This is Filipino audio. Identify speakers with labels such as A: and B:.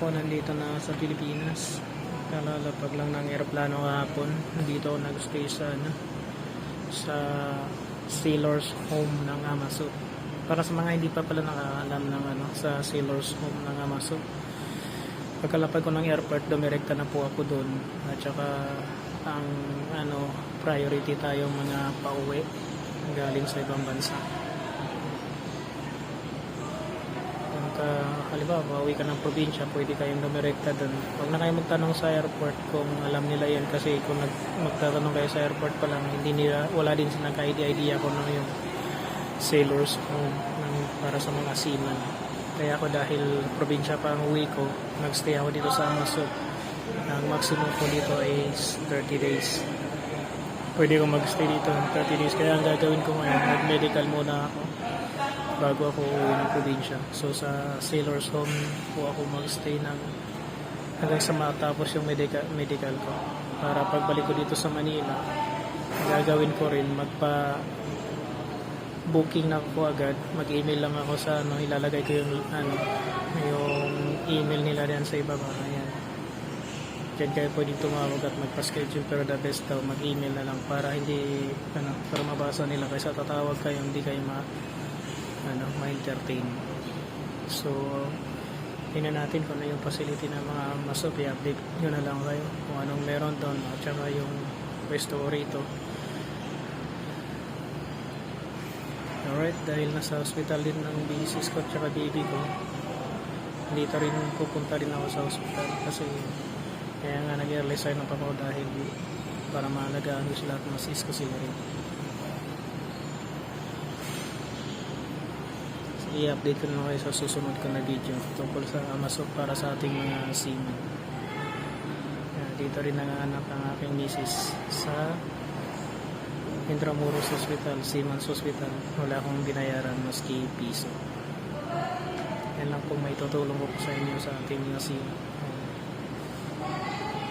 A: ako nandito na sa Pilipinas. Kalalapag lang ng eroplano kahapon. Nandito ako nag-stay sa sa Sailor's Home ng Amaso. Para sa mga hindi pa pala nakaalam ng sa Sailor's Home ng Amaso. Pagkalapag ko ng airport, dumirekta na po ako doon. At saka ang priority tayong mga pauwi galing sa ibang bansa. Halimbawa, pauwi ka ng probinsya, pwede kayong dumirekta doon. Huwag na kayo magtanong sa airport kung alam nila yan, kasi kung magtatanong kayo sa airport pa lang, wala din silang idea kung ano yung Sailor's Home para sa mga seaman. Kaya ako, dahil probinsya pa ang uwi ko, nagstay ako dito sa Amaso. Ang maximum ko dito is 30 days. Pwede ko magstay dito ng 30 days. Kaya ang gagawin ko ngayon, mag-medical muna ako bago ako uwi ng probinsya. So sa Sailor's Home po ako magstay hanggang sa matapos yung medical ko. Para pagbalik ko dito sa Manila, gagawin ko rin, booking na ako agad. Mag-email lang ako sa ilalagay ko yung email nila diyan sa ibaba. Ayan. Diyan kayo pwedeng tumawag at magpa-schedule, pero the best daw mag-email na lang para hindi para mabasa nila, kaysa tatawag kayo hindi kayo ma-entertain. So tingnan natin kung ano yung facility ng mga Amaso. I-update nyo na lang kayo kung anong meron doon at saka yung pwesto rito. Alright, dahil nasa hospital din ng bisis ko at saka baby ko, dito rin pupunta rin ako sa hospital, kasi kaya nga nag-resign na pa ako dahil para maalagaan ko sila at masis ko sila rin. I-update ko na kayo sa susunod ko na video tungkol sa Amaso para sa ating mga seamen. Dito rin nanganak ang aking misis sa Intramuros Hospital, Seamen's Hospital. Wala akong binayaran maski piso. Yan lang pong may tutulong ko sa inyo sa ating mga seamen.